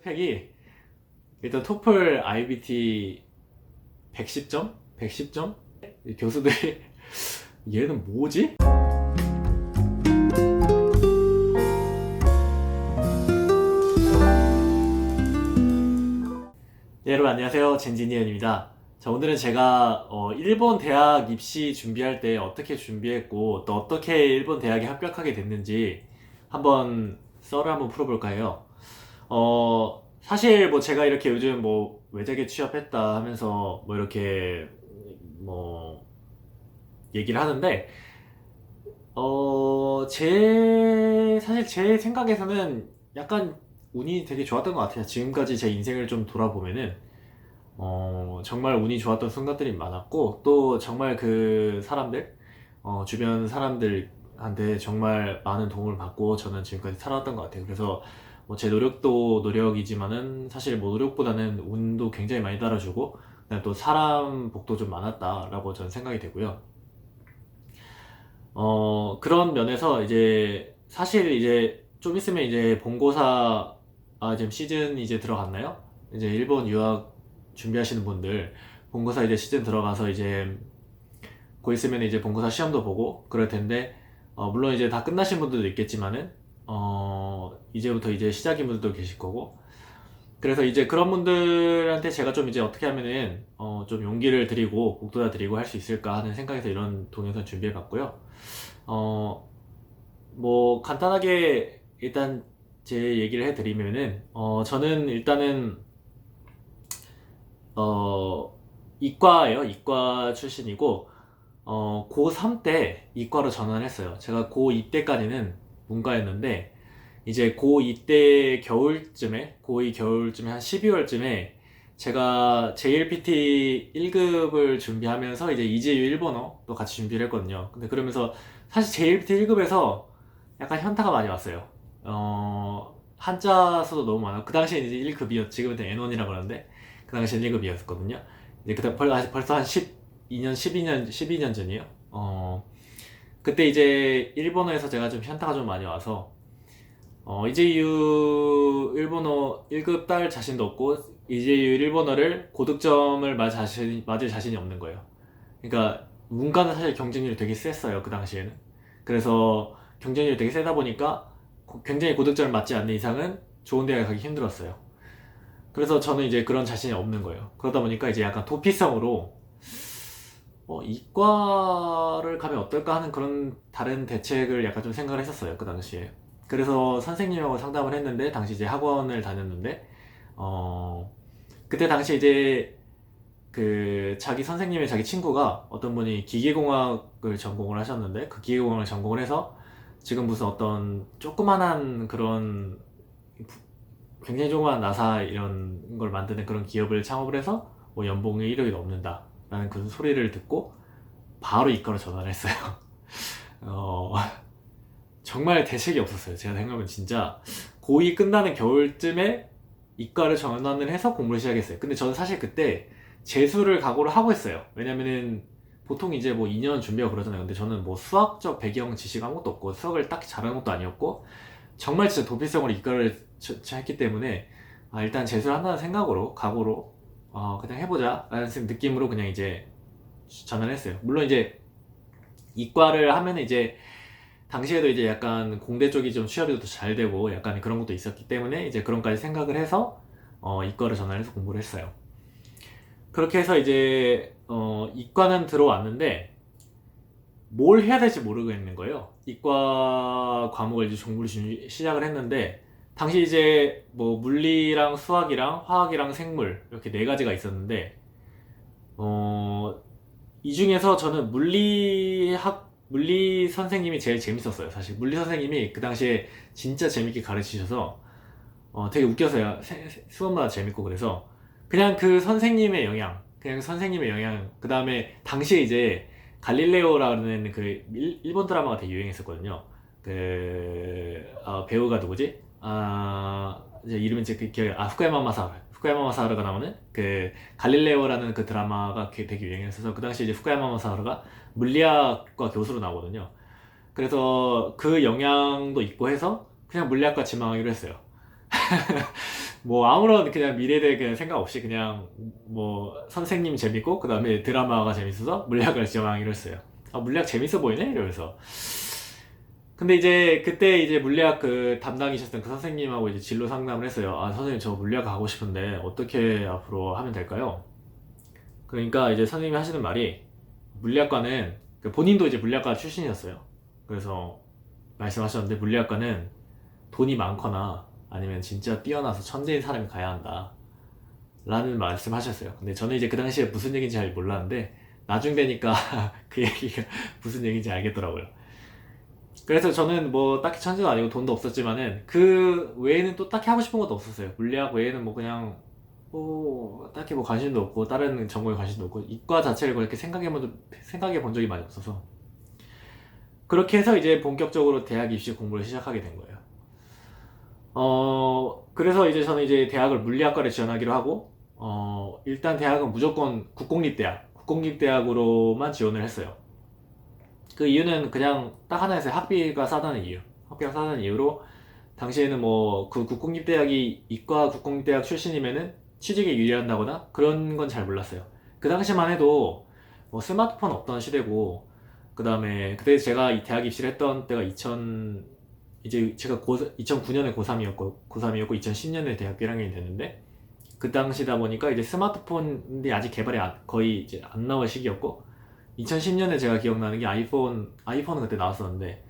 스펙이 일단 토플 IBT 110점? 110점? 교수들이 얘는 뭐지? 네, 여러분 안녕하세요. 젠지니언입니다. 자, 오늘은 제가 일본 대학 입시 준비할 때 어떻게 준비했고 또 어떻게 일본 대학에 합격하게 됐는지 한번 썰을 한번 풀어볼까 해요. 사실 뭐 제가 이렇게 요즘 뭐 외작에 취업했다 하면서 뭐 이렇게 뭐 얘기를 하는데 사실 제 생각에서는 약간 운이 되게 좋았던 것 같아요. 지금까지 제 인생을 좀 돌아보면은 정말 운이 좋았던 순간들이 많았고 또 정말 그 사람들 주변 사람들한테 정말 많은 도움을 받고 저는 지금까지 살아왔던 것 같아요. 그래서 뭐 제 노력도 노력이지만은 사실 뭐 노력보다는 운도 굉장히 많이 따라주고 그다음에 또 사람 복도 좀 많았다라고 저는 생각이 되고요. 그런 면에서 이제 사실 이제 좀 있으면 이제 본고사 지금 시즌 이제 들어갔나요? 이제 일본 유학 준비하시는 분들 본고사 이제 시즌 들어가서 이제 곧 있으면 이제 본고사 시험도 보고 그럴 텐데 물론 이제 다 끝나신 분들도 있겠지만은 이제부터 이제 시작인 분들도 계실 거고 그래서 이제 그런 분들한테 제가 좀 이제 어떻게 하면은 좀 용기를 드리고 북돋아 드리고 할 수 있을까 하는 생각에서 이런 동영상 준비해 봤고요. 뭐 간단하게 일단 제 얘기를 해드리면은 저는 일단은 이과예요. 이과 출신이고 고3 때 이과로 전환을 했어요. 제가 고2 때까지는 문과였는데 이제 고2 때 겨울쯤에 고2 겨울쯤에 한 12월쯤에 제가 JLPT 1급을 준비하면서 이제 이재유 일본어도 같이 준비를 했거든요. 근데 그러면서 사실 JLPT 1급에서 약간 현타가 많이 왔어요. 한자 수도 너무 많아. 그 당시에 이제 1급이었, 지금은 N1이라고 그러는데 그 당시엔 1급이었거든요. 이제 그때 벌써 한 12년 전이에요. 그때 이제 일본어에서 제가 좀 현타가 좀 많이 와서 이제유 일본어 1급 딸 자신도 없고 이제유 일본어를 고득점을 맞을 자신이 없는 거예요. 그러니까 문과는 사실 경쟁률이 되게 셌어요. 그 당시에는. 그래서 경쟁률이 되게 세다 보니까 굉장히 고득점을 맞지 않는 이상은 좋은 대학에 가기 힘들었어요. 그래서 저는 이제 그런 자신이 없는 거예요. 그러다 보니까 이제 약간 도피성으로 이과를 가면 어떨까 하는 그런 다른 대책을 약간 좀 생각을 했었어요. 그 당시에. 그래서 선생님하고 상담을 했는데 당시 이제 학원을 다녔는데 그때 당시 이제 그 자기 선생님의 자기 친구가 어떤 분이 기계공학을 전공을 하셨는데 그 기계공학을 전공을 해서 지금 무슨 어떤 조그만한 그런 굉장히 조그만한 나사 이런 걸 만드는 그런 기업을 창업을 해서 뭐 연봉이 1억이 넘는다 라는 그런 소리를 듣고 바로 이과로 전화를 했어요. 어, 정말 대책이 없었어요. 제가 생각하면 진짜 고2 끝나는 겨울쯤에 이과를 전환을 해서 공부를 시작했어요. 근데 저는 사실 그때 재수를 각오를 하고 했어요. 왜냐면은 보통 이제 뭐 2년 준비하고 그러잖아요. 근데 저는 뭐 수학적 배경 지식 아무것도 없고 수학을 딱히 잘하는 것도 아니었고 정말 진짜 도피성으로 이과를 했기 때문에 일단 재수를 한다는 생각으로 각오로 그냥 해보자 라는 느낌으로 그냥 이제 전환을 했어요. 물론 이제 이과를 하면 이제 당시에도 이제 약간 공대 쪽이 좀 취업이 더 잘 되고 약간 그런 것도 있었기 때문에 이제 그런까지 생각을 해서 이과를 전환해서 공부를 했어요. 그렇게 해서 이제 이과는 들어왔는데 뭘 해야 될지 모르겠는 거예요. 이과 과목을 이제 공부를 시작을 했는데 당시 이제 뭐 물리랑 수학이랑 화학이랑 생물 이렇게 네 가지가 있었는데 이 중에서 저는 물리 선생님이 제일 재밌었어요. 사실 물리 선생님이 그 당시에 진짜 재밌게 가르치셔서 되게 웃겨서요. 수업마다 재밌고 그래서 그냥 그 선생님의 영향, 그 다음에 당시에 이제 갈릴레오라는 그 일본 드라마가 되게 유행했었거든요. 배우가 누구지? 이제 이름은 제 기억이 후쿠야마 마사하루가 나오는 그 갈릴레오라는 그 드라마가 되게 유행했어서 그 당시 이제 후쿠야마 마사하루가 물리학과 교수로 나오거든요. 그래서 그 영향도 있고 해서 그냥 물리학과 지망하기로 했어요. 뭐 아무런 그냥 미래에 대해 그냥 생각 없이 그냥 뭐 선생님 재밌고 그 다음에 드라마가 재밌어서 물리학을 지원하기로 했어요. 아, 물리학 재밌어 보이네? 이러면서. 근데 이제 그때 이제 물리학 그 담당이셨던 그 선생님하고 이제 진로 상담을 했어요. 아, 선생님 저 물리학 가고 싶은데 어떻게 앞으로 하면 될까요? 그러니까 이제 선생님이 하시는 말이 물리학과는 그 본인도 이제 물리학과 출신이었어요. 그래서 말씀하셨는데 물리학과는 돈이 많거나 아니면 진짜 뛰어나서 천재인 사람이 가야 한다 라는 말씀하셨어요. 근데 저는 이제 그 당시에 무슨 얘기인지 잘 몰랐는데 나중 되니까 그 얘기가 무슨 얘기인지 알겠더라고요. 그래서 저는 뭐 딱히 천재도 아니고 돈도 없었지만은 그 외에는 또 딱히 하고 싶은 것도 없었어요. 물리학 외에는 뭐 그냥 뭐 딱히 뭐 관심도 없고 다른 전공에 관심도 없고 이과 자체를 그렇게 생각해 본 적이 많이 없어서 그렇게 해서 이제 본격적으로 대학 입시 공부를 시작하게 된 거예요. 그래서 이제 저는 이제 대학을 물리학과를 지원하기로 하고 일단 대학은 무조건 국공립대학으로만 지원을 했어요. 그 이유는 그냥 딱 하나였어요. 학비가 싸다는 이유. 학비가 싸다는 이유로 당시에는 뭐 그 국공립대학이 이과 국공립대학 출신이면은 취직에 유리한다거나 그런 건 잘 몰랐어요. 그 당시만 해도 뭐 스마트폰 없던 시대고 그 다음에 그때 제가 이 대학 입시를 했던 때가 이제 제가 2009년에 고3이었고 2010년에 대학교 1학년이 됐는데 그 당시다 보니까 이제 스마트폰이 아직 개발이 거의 이제 안 나올 시기였고 2010년에 제가 기억나는 게 아이폰은 그때 나왔었는데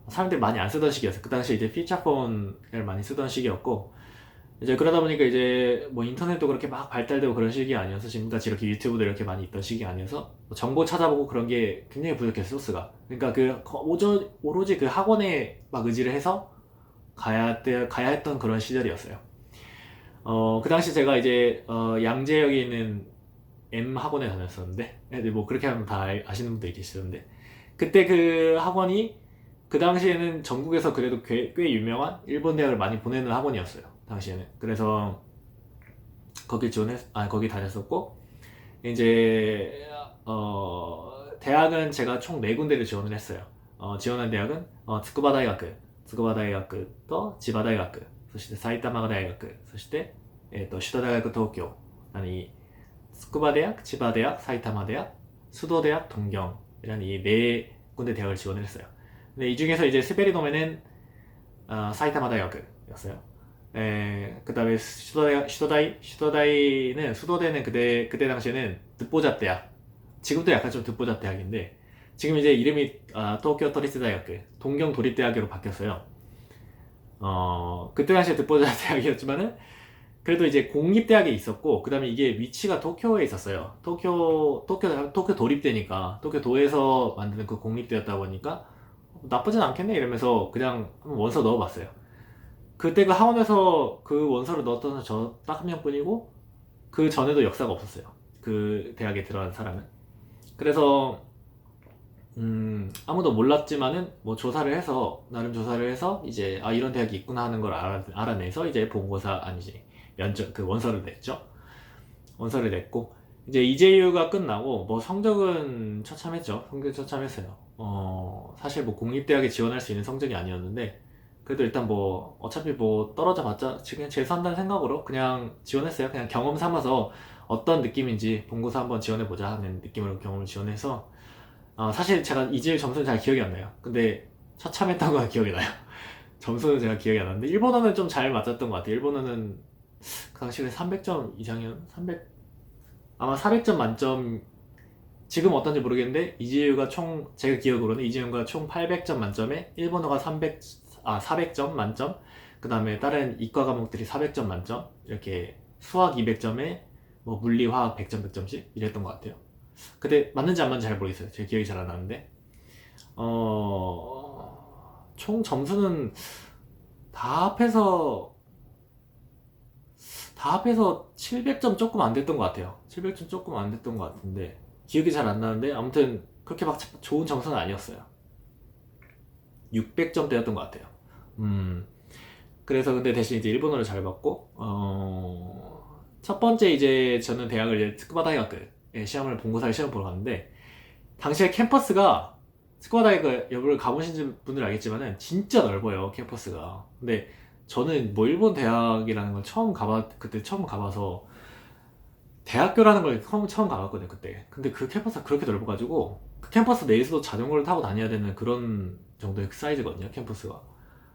사람들이 많이 안 쓰던 시기였어요. 그 당시 이제 피처폰을 많이 쓰던 시기였고 이제 그러다 보니까 이제 뭐 인터넷도 그렇게 막 발달되고 그런 시기 아니어서 지금까지 이렇게 유튜브도 이렇게 많이 있던 시기 아니어서 뭐 정보 찾아보고 그런 게 굉장히 부족했어요, 소스가. 그러니까 오로지 그 학원에 막 의지를 해서 가야 했던 그런 시절이었어요. 그 당시 제가 이제 양재역에 있는 M 학원에 다녔었는데 뭐 그렇게 하면 다 아시는 분들이 계시던데 그때 그 학원이 그 당시에는 전국에서 그래도 꽤 유명한 일본 대학을 많이 보내는 학원이었어요. 당시에는. 그래서 거기 다녔었고 이제 대학은 제가 총 4군데를 지원을 했어요. 지원한 대학은筑波大学、筑波大学と千葉大学、そして埼玉大学、そして、首都大学東京、筑波대학, 지바 대학, 사이타마 대학, 수도 대학, 동경이라는 이 4군데 대학을 지원을 했어요. 근데 이 중에서 이제 스베리돔에는 사이타마 대학이었어요. 그 다음에 슈도다이는 수도대는 그때 당시에는 듣보잡 대학. 지금도 약간 좀 듣보잡 대학인데 지금 이제 이름이 도쿄 도리스 대학, 동경 도립대학으로 바뀌었어요. 그때 당시에 듣보잡 대학이었지만은 그래도 이제 공립대학에 있었고 그 다음에 이게 위치가 도쿄에 있었어요. 도쿄 도립대니까 도쿄도에서 만드는 그 공립대였다 보니까 나쁘진 않겠네 이러면서 그냥 한번 원서 넣어봤어요. 그때 그 학원에서 그 원서를 넣었던 저 딱 한 명뿐이고 그 전에도 역사가 없었어요. 그 대학에 들어간 사람은. 그래서 아무도 몰랐지만은 뭐 나름 조사를 해서 이제 이런 대학이 있구나 하는 걸 알아내서 이제 본고사 아니지 면접 그 원서를 냈죠. 원서를 냈고 이제 이제유가 끝나고 뭐 성적은 처참했죠. 성적 처참했어요. 사실 뭐 공립대학에 지원할 수 있는 성적이 아니었는데 그래도 일단 뭐 어차피 뭐 떨어져 봤자 지금 재수한다는 생각으로 그냥 지원했어요. 그냥 경험 삼아서 어떤 느낌인지 본고사 한번 지원해보자 하는 느낌으로 경험을 지원해서 사실 제가 이제유 점수는 잘 기억이 안 나요. 근데 처참했던 건 기억이 나요. 점수는 제가 기억이 안 나는데 일본어는 좀 잘 맞았던 것 같아요. 일본어는 그 당시에 300점 이상이었나? 아마 400점 만점 지금 어떤지 모르겠는데 제가 기억으로는 이재유가 총 800점 만점에 일본어가 400점 만점 그 다음에 다른 이과 과목들이 400점 만점 이렇게 수학 200점에 뭐 물리 화학 100점 100점씩 이랬던 것 같아요. 근데 맞는지 안 맞는지 잘 모르겠어요. 제 기억이 잘 안 나는데 총 점수는 다 합해서 700점 조금 안 됐던 것 같아요. 700점 조금 안 됐던 것 같은데 기억이 잘 안 나는데 아무튼 그렇게 막 좋은 점수는 아니었어요. 600점대였던 것 같아요. 그래서 근데 대신 이제 일본어를 잘 받고 첫 번째 이제 저는 대학을 이제 트쿠바 다이학에 본고사를 시험 보러 갔는데 당시에 캠퍼스가 트쿠바 다이학 여러분 가보신 분들 알겠지만은 진짜 넓어요 캠퍼스가. 근데 저는 뭐 일본 대학이라는 걸 그때 처음 가봐서 대학교라는 걸 처음 가봤거든요, 그때. 근데 그 캠퍼스가 그렇게 넓어가지고 그 캠퍼스 내에서도 자전거를 타고 다녀야 되는 그런 정도의 사이즈거든요, 캠퍼스가.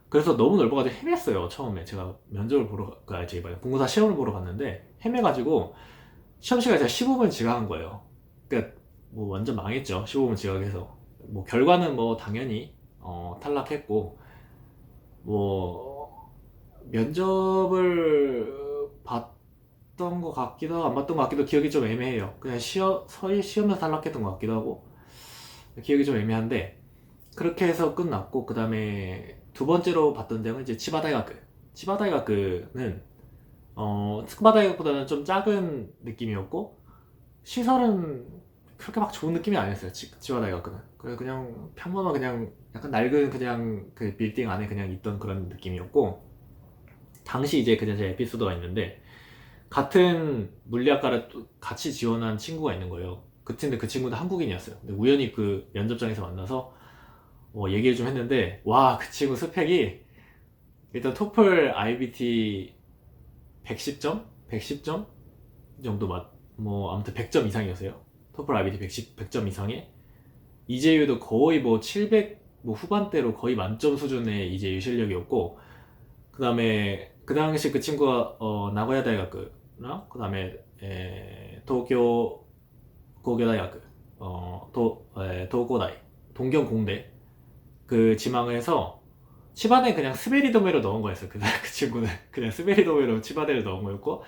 그래서 너무 넓어가지고 헤맸어요, 처음에. 제가 면접을 보러, 저기 뭐야, 본고사 시험을 보러 갔는데 헤매가지고 시험 시간에 제가 15분 지각한 거예요. 그러니까 뭐 완전 망했죠, 15분 지각해서. 뭐 결과는 뭐 당연히 탈락했고, 뭐 면접을 봤던 것 같기도 하고 안 봤던 것 같기도 하고 기억이 좀 애매해요. 그냥 시험에서 탈락했던 것 같기도 하고 기억이 좀 애매한데, 그렇게 해서 끝났고, 그 다음에 두 번째로 봤던 대학은 이제 치바다이가크. 치바다이가크는 스쿠바다이가크보다는 좀 작은 느낌이었고, 시설은 그렇게 막 좋은 느낌이 아니었어요. 치바다이가크는 그냥 평범한, 그냥 약간 낡은 그냥 그 빌딩 안에 그냥 있던 그런 느낌이었고, 당시 이제 그냥 제 에피소드가 있는데, 같은 물리학과를 또 같이 지원한 친구가 있는 거예요. 근데 그 친구도 한국인이었어요. 근데 우연히 그 면접장에서 만나서 얘기를 좀 했는데, 와, 그 친구 스펙이 일단 토플 IBT 110점? 110점 정도 뭐 아무튼 100점 이상이었어요. 토플 IBT 100점 이상에 이제유도 거의 뭐 700 뭐 후반대로 거의 만점 수준의 이제유 실력이었고, 그 다음에 그 당시 그 친구가 나고야 대학교랑 그 다음에 도쿄 고교 대학, 도고다이, 동경공대 그 지망을 해서 치바대 그냥 스베리도메로 넣은 거였어요. 그 친구는 그냥 스베리도메로 치바대를 넣은 거였고,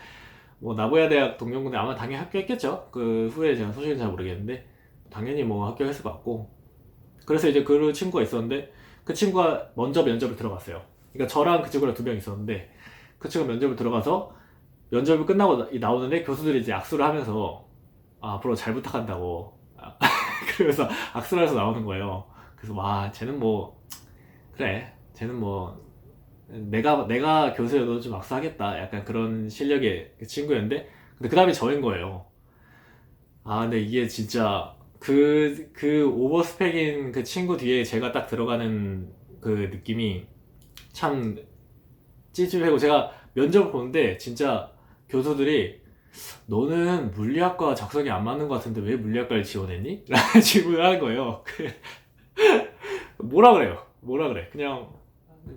뭐 나고야 대학 동경공대 아마 당연히 합격했겠죠. 그 후에 제가 소식은 잘 모르겠는데 당연히 뭐 합격했을 것 같고. 그래서 이제 그 친구가 있었는데 그 친구가 먼저 면접을 들어갔어요. 그러니까 저랑 그 친구랑 두 명 있었는데, 그 친구가 면접을 들어가서 면접을 끝나고 나오는데 교수들이 이제 악수를 하면서 앞으로 잘 부탁한다고 그러면서 악수를 해서 나오는 거예요. 그래서 와, 쟤는 뭐 그래, 쟤는 뭐 내가 교수여도 좀 악수하겠다, 약간 그런 실력의 그 친구였는데, 근데 그 다음에 저인 거예요. 근데 이게 진짜 그 오버스펙인 그 친구 뒤에 제가 딱 들어가는 그 느낌이 참 찌질하고, 제가 면접을 보는데 진짜 교수들이 너는 물리학과 적성이 안 맞는 것 같은데 왜 물리학과를 지원했니? 라는 질문을 하는 거예요. 뭐라 그래요? 뭐라 그래? 그냥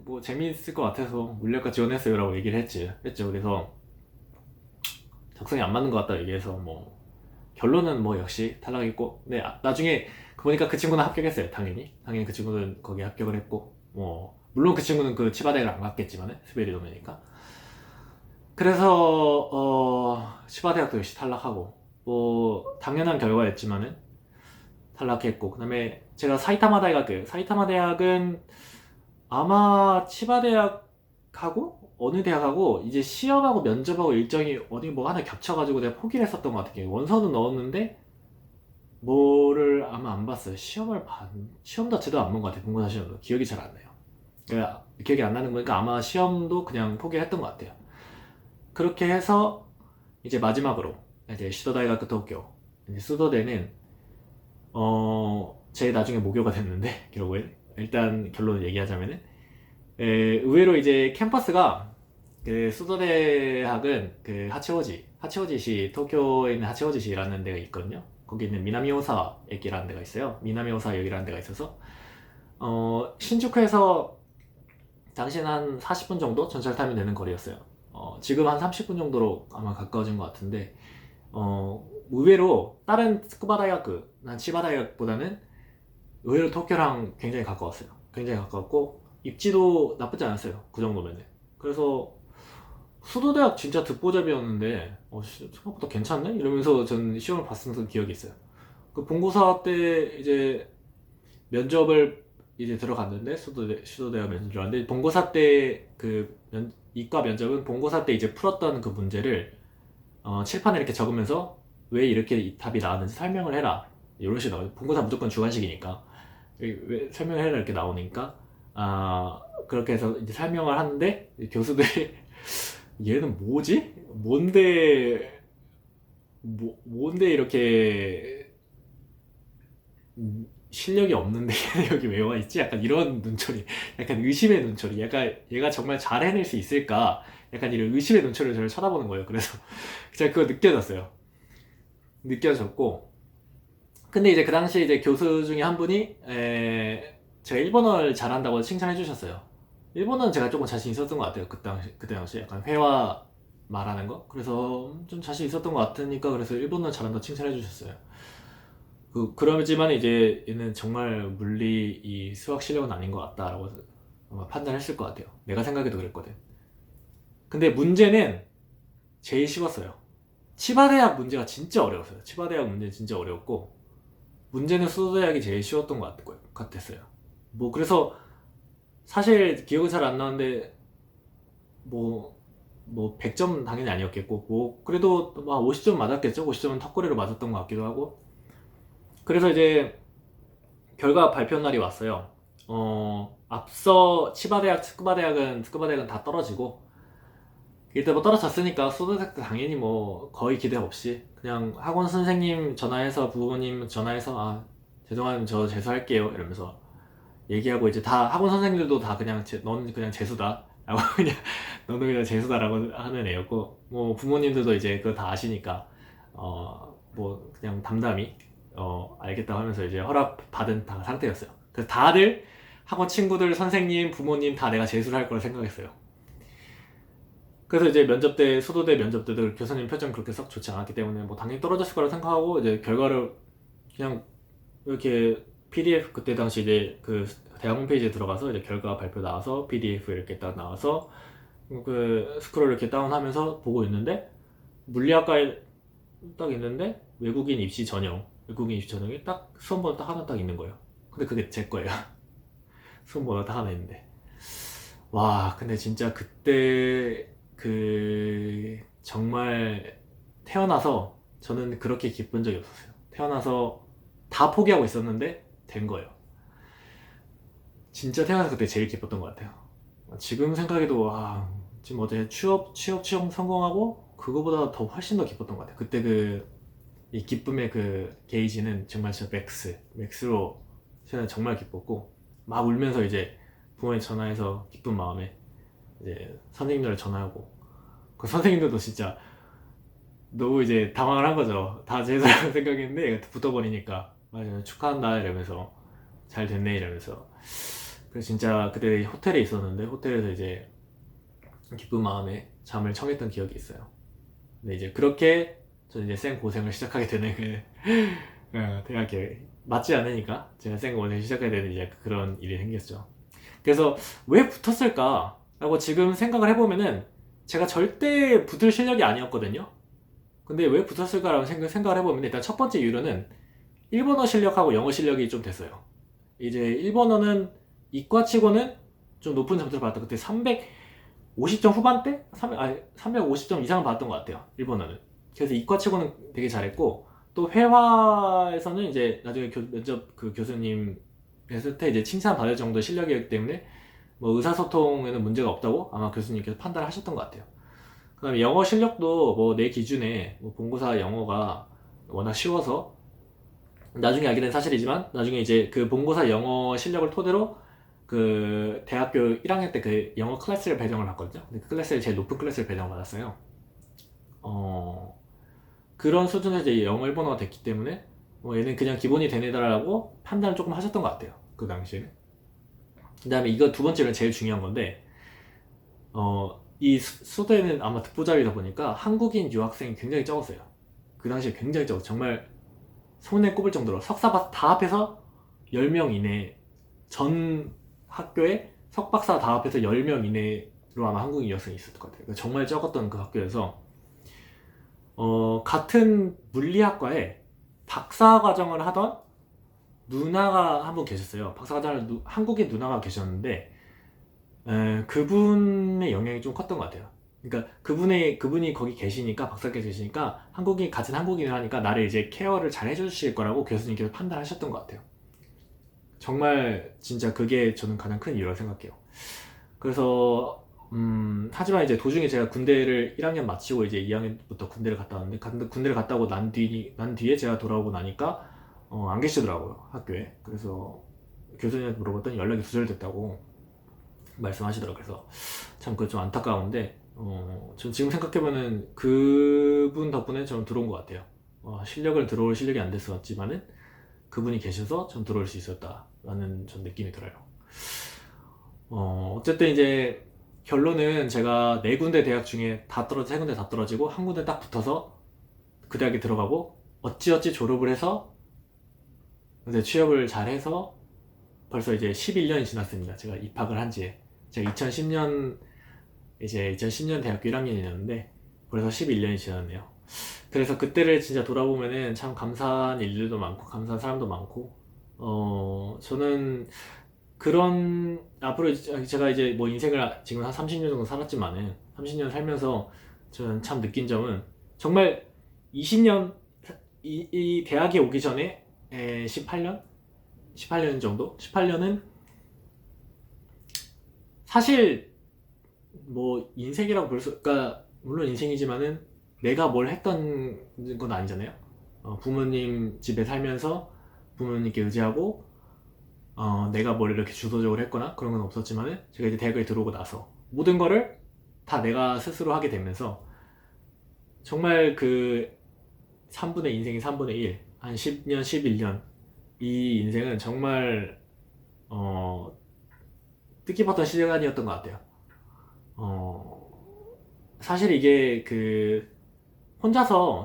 뭐 재미있을 것 같아서 물리학과 지원했어요 라고 얘기를 했죠. 그래서 적성이 안 맞는 것 같다 얘기해서 뭐 결론은 뭐 역시 탈락했고, 근데 나중에 보니까 그 친구는 합격했어요. 당연히 그 친구는 거기에 합격을 했고, 뭐 물론 그 친구는 그 치바대를 안 갔겠지만 스베리도메니까. 그래서 치바대학도 역시 탈락하고, 뭐 당연한 결과였지만은 탈락했고, 그 다음에 제가 사이타마 대학은 아마 치바 대학하고 어느 대학하고 이제 시험하고 면접하고 일정이 어디 뭐 하나 겹쳐가지고 내가 포기를 했었던 것 같아요. 원서는 넣었는데 뭐를 아마 안 봤어요. 시험 자체도 안 본 것 같아요. 본고사 시험도 기억이 잘 안 나요. 그러니까 기억이 안 나는 거니까 아마 시험도 그냥 포기를 했던 것 같아요. 그렇게 해서 이제 마지막으로 이제 시도다이가크 도쿄, 이제 수도대는 제 나중에 모교가 됐는데, 결국엔 일단 결론을 얘기하자면은 의외로 이제 캠퍼스가, 그 수도대학은 그 하치오지시, 도쿄에 있는 하치오지시라는 데가 있거든요. 거기 있는 미나미오사駅라는 데가 있어요. 미나미오사 역이라는 데가 있어서 신주쿠에서 당시엔 한 40분 정도 전철 타면 되는 거리였어요. 지금 한 30분 정도로 아마 가까워진 것 같은데, 의외로 다른 스쿠바 다이학교, 난 치바 다이학보다는 의외로 도쿄랑 굉장히 가까웠어요. 굉장히 가깝고 입지도 나쁘지 않았어요, 그 정도면은. 그래서 수도대학 진짜 듣보잡이었는데 생각보다 괜찮네? 이러면서 전 시험을 봤었던 기억이 있어요. 그 본고사 때 이제 면접을 이제 들어갔는데, 수도대학 면접을 들어갔는데, 본고사 때 이과 면접은 본고사 때 이제 풀었던 그 문제를 칠판에 이렇게 적으면서 왜 이렇게 이 답이 나왔는지 설명을 해라, 이런 식으로 나와요. 본고사 무조건 주관식이니까 왜 설명을 해라 이렇게 나오니까, 그렇게 해서 이제 설명을 하는데 교수들이 얘는 뭐지? 뭔데 이렇게 실력이 없는데 얘는 여기 왜 와 있지? 약간 이런 눈초리, 약간 의심의 눈초리, 약간 얘가 정말 잘 해낼 수 있을까? 약간 이런 의심의 눈초리를 저를 쳐다보는 거예요. 그래서 제가 그거 느껴졌어요. 느껴졌고, 근데 이제 그 당시 이제 교수 중에 한 분이 제가 일본어를 잘한다고 칭찬해 주셨어요. 일본어는 제가 조금 자신 있었던 것 같아요. 그때 당시 약간 회화 말하는 거. 그래서 좀 자신 있었던 것 같으니까 그래서 일본어 잘한다 칭찬해 주셨어요. 그러지만 이제 얘는 정말 물리 이 수학 실력은 아닌 것 같다라고 아마 판단했을 것 같아요. 내가 생각해도 그랬거든. 근데 문제는 제일 쉬웠어요. 치바대학 문제가 진짜 어려웠어요. 치바대학 문제는 진짜 어려웠고, 문제는 수도대학이 제일 쉬웠던 것 같았어요. 뭐 그래서 사실 기억은 잘 안 나는데 뭐 100점 당연히 아니었겠고, 뭐 그래도 막 50점 맞았겠죠. 50점은 턱걸이로 맞았던 것 같기도 하고. 그래서 이제 결과 발표 날이 왔어요. 앞서 치바대학, 스쿠바대학은 다 떨어지고, 일단 뭐 떨어졌으니까 수도대학도 당연히 뭐 거의 기대 없이 그냥 학원 선생님 전화해서, 부모님 전화해서, 아 죄송하면 저 재수할게요 이러면서 얘기하고, 이제 다 학원 선생님들도 다 그냥 넌 그냥 재수다 라고 그냥 너는 그냥 재수다라고 하는 애였고, 뭐 부모님들도 이제 그거 다 아시니까 뭐 그냥 담담히 알겠다고 하면서 이제 허락 받은 다 상태였어요. 그래서 다들 학원 친구들, 선생님, 부모님 다 내가 재수를 할 거라 생각했어요. 그래서 이제 면접 때, 수도대 면접 때도 교수님 표정 그렇게 썩 좋지 않았기 때문에 뭐 당연히 떨어졌을 거라 생각하고, 이제 결과를 그냥 이렇게 PDF, 그때 당시 이제 그 대학 홈페이지에 들어가서 이제 결과 발표 나와서 PDF 이렇게 딱 나와서 그 스크롤 이렇게 다운하면서 보고 있는데, 물리학과에 딱 있는데 외국인 입시 전형이 딱 수험번호 딱 하나 딱 있는 거예요. 근데 그게 제 거예요. 수험번호 딱 하나 있는데, 와 근데 진짜 그때 정말 태어나서 저는 그렇게 기쁜 적이 없었어요. 태어나서 다 포기하고 있었는데 된 거예요. 진짜 태어나서 그때 제일 기뻤던 것 같아요. 지금 생각해도 와, 지금 어제 취업 성공하고 그거보다 더 훨씬 더 기뻤던 것 같아요. 그때 이 기쁨의 그 게이지는 정말 진짜 맥스로 저는 정말 기뻤고, 막 울면서 이제 부모님 전화해서 기쁜 마음에 이제 선생님들 전화하고, 그 선생님들도 진짜 너무 이제 당황을 한 거죠. 다 제 사람 생각했는데 붙어버리니까 맞아요 축하한다 이러면서 잘 됐네 이러면서. 그래서 진짜 그때 호텔에 있었는데 호텔에서 이제 기쁜 마음에 잠을 청했던 기억이 있어요. 근데 이제 그렇게 저는 이제 생 고생을 시작하게 되는 대학에 맞지 않으니까 제가 생 고생을 시작하게 되는 이제 그런 일이 생겼죠. 그래서 왜 붙었을까 라고 지금 생각을 해보면은 제가 절대 붙을 실력이 아니었거든요. 근데 왜 붙었을까라고 생각을 해보면, 일단 첫 번째 이유로는 일본어 실력하고 영어 실력이 좀 됐어요. 이제 일본어는 이과치고는 좀 높은 점수를 받았다. 그때 350점 후반대? 350점 이상을 받았던 것 같아요, 일본어는. 그래서 이과치고는 되게 잘했고, 또 회화에서는 이제 나중에 면접 그 교수님 했을 때 이제 칭찬받을 정도의 실력이었기 때문에 뭐 의사소통에는 문제가 없다고 아마 교수님께서 판단을 하셨던 것 같아요. 그 다음에 영어 실력도 뭐 내 기준에 뭐 본고사 영어가 워낙 쉬워서, 나중에 알게 된 사실이지만 나중에 이제 그 본고사 영어 실력을 토대로 그 대학교 1학년 때 그 영어 클래스를 배정을 받거든요. 근데 그 클래스를 제일 높은 클래스를 배정을 받았어요. 그런 수준에서 이제 영어 일본어가 됐기 때문에 뭐 얘는 그냥 기본이 된 애다라고 판단을 조금 하셨던 것 같아요, 그 당시에는. 그 다음에 이거 두 번째는 제일 중요한 건데, 이 수도에는 아마 듣보잡이다 보니까 한국인 유학생이 굉장히 적었어요. 그 당시에 굉장히 적었어요. 정말 손에 꼽을 정도로 석사박 다 합해서 10명 이내, 전 학교에 석박사 다 합해서 10명 이내로 아마 한국인 유학생이 있었을 것 같아요. 정말 적었던 그 학교에서 같은 물리학과에 박사과정을 하던 누나가 한 분 계셨어요. 박사과정을 한국인 누나가 계셨는데 그분의 영향이 좀 컸던 것 같아요. 그러니까 그분이 거기 계시니까, 박사께서 계시니까 같은 한국인을 하니까 나를 이제 케어를 잘 해주실 거라고 교수님께서 판단하셨던 것 같아요. 정말 진짜 그게 저는 가장 큰 이유라고 생각해요. 그래서 하지만 이제 도중에 제가 군대를 1학년 마치고 이제 2학년부터 군대를 갔다 왔는데, 군대를 갔다 오고 난 뒤에 제가 돌아오고 나니까 안 계시더라고요, 학교에. 그래서 교수님한테 물어봤더니 연락이 두절됐다고 말씀하시더라고요. 그래서 참 그거 좀 안타까운데, 전 지금 생각해보면 그분 덕분에 저는 들어온 것 같아요. 실력을 들어올 실력이 안 됐었지만은 그분이 계셔서 전 들어올 수 있었다라는 전 느낌이 들어요. 어쨌든 이제 결론은 제가 네 군데 대학 중에 세 군데 다 떨어지고 한 군데 딱 붙어서 그 대학에 들어가고 어찌어찌 졸업을 해서 이제 취업을 잘 해서 벌써 이제 11년이 지났습니다. 제가 입학을 한 지에. 제가 2010년 대학교 1학년이었는데 벌써 11년이 지났네요. 그래서 그때를 진짜 돌아보면은 참 감사한 일들도 많고 감사한 사람도 많고, 저는 그런 앞으로 제가 이제 뭐 인생을 지금 한 30년 정도 살았지만은 30년 살면서 저는 참 느낀 점은 정말 20년 이 대학에 오기 전에 18년 정도? 18년은 사실 뭐 인생이라고 그러니까 물론 인생이지만은 내가 뭘 했던 건 아니잖아요. 부모님 집에 살면서 부모님께 의지하고 내가 뭘 이렇게 주도적으로 했거나 그런 건 없었지만은 제가 이제 대학에 들어오고 나서 모든 거를 다 내가 스스로 하게 되면서 정말 그 인생이 3분의 1, 한 10년, 11년 이 인생은 정말 뜻깊었던 시간이었던 것 같아요. 사실 이게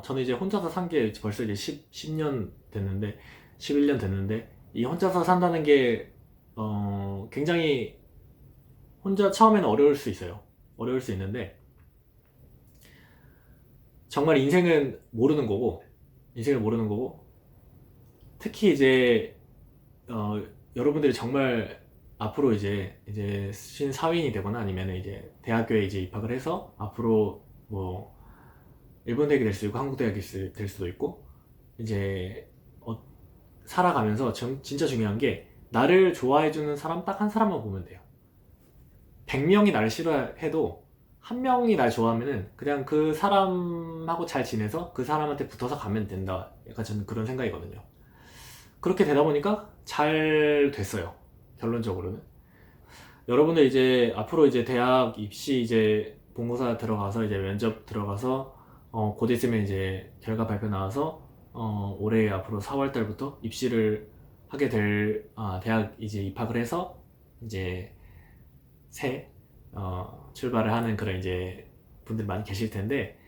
저는 이제 혼자서 산 게 벌써 이제 10년 됐는데, 11년 됐는데, 이 혼자서 산다는 게, 굉장히 처음에는 어려울 수 있어요. 어려울 수 있는데, 정말 인생을 모르는 거고, 특히 이제, 여러분들이 정말 앞으로 이제 신사회인이 되거나 아니면 이제 대학교에 이제 입학을 해서 앞으로 뭐 일본 대학이 될 수도 있고 한국 대학이 될 수도 있고 이제 살아가면서 진짜 중요한 게 나를 좋아해주는 사람 딱 한 사람만 보면 돼요. 100명이 나를 싫어해도 한 명이 날 좋아하면은 그냥 그 사람하고 잘 지내서 그 사람한테 붙어서 가면 된다. 약간 저는 그런 생각이거든요. 그렇게 되다 보니까 잘 됐어요. 결론적으로는. 여러분들 이제 앞으로 이제 대학 입시 이제 본고사 들어가서 이제 면접 들어가서 곧 있으면 이제 결과 발표 나와서 올해 앞으로 4월 달부터 입시를 하게 될 대학 이제 입학을 해서 이제 새 출발을 하는 그런 이제 분들 많이 계실 텐데,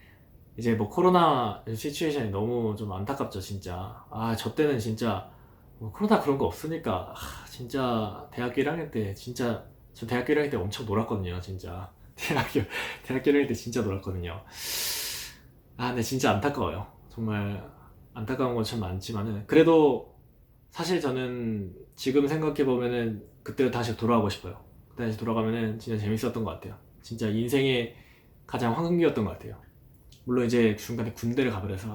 이제 뭐 코로나 시츄에이션이 너무 좀 안타깝죠 진짜. 저 때는 진짜 뭐 코로나 그런 거 없으니까 진짜 대학교 1학년 때 진짜 저 대학교 1학년 때 엄청 놀았거든요 진짜. 대학교 1학년 때 진짜 놀았거든요. 근데 진짜 안타까워요. 정말 안타까운 건 참 많지만은 그래도 사실 저는 지금 생각해보면은 그때로 다시 돌아가고 싶어요. 그때 다시 돌아가면은 진짜 재밌었던 것 같아요. 진짜 인생의 가장 황금기였던 것 같아요. 물론 이제 중간에 군대를 가버려서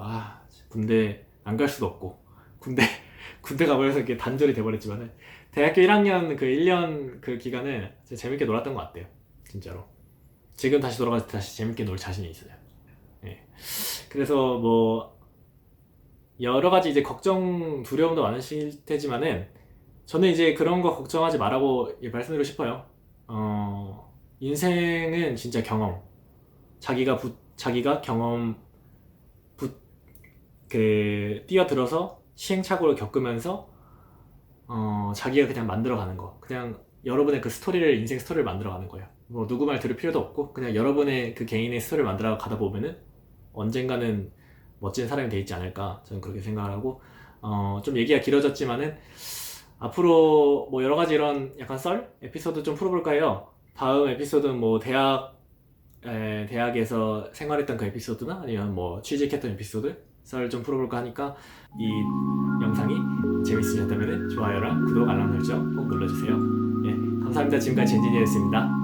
군대 안 갈 수도 없고 군대 가버려서 이렇게 단절이 돼버렸지만은 대학교 1학년 그 1년 그 기간을 진짜 재밌게 놀았던 것 같아요. 진짜로. 지금 다시 돌아가서 다시 재밌게 놀 자신이 있어요. 예. 그래서 뭐 여러 가지 이제 걱정, 두려움도 많으실 테지만은 저는 이제 그런 거 걱정하지 말라고 말씀드리고 싶어요. 인생은 진짜 경험. 자기가 경험 뛰어들어서 시행착오를 겪으면서 자기가 그냥 만들어가는 거. 그냥 여러분의 그 인생 스토리를 만들어가는 거예요. 뭐 누구 말 들을 필요도 없고 그냥 여러분의 그 개인의 스토리를 만들어 가다 보면은 언젠가는 멋진 사람이 돼 있지 않을까, 저는 그렇게 생각을 하고, 좀 얘기가 길어졌지만은 앞으로 뭐 여러 가지 이런 약간 썰 에피소드 좀 풀어볼까 해요. 다음 에피소드는 뭐 대학에서 생활했던 그 에피소드나 아니면 뭐 취직했던 에피소드 썰 좀 풀어볼까 하니까, 이 영상이 재밌으셨다면 좋아요랑 구독, 알람 설정 꼭 눌러주세요. 감사합니다. 지금까지 젠진이었습니다.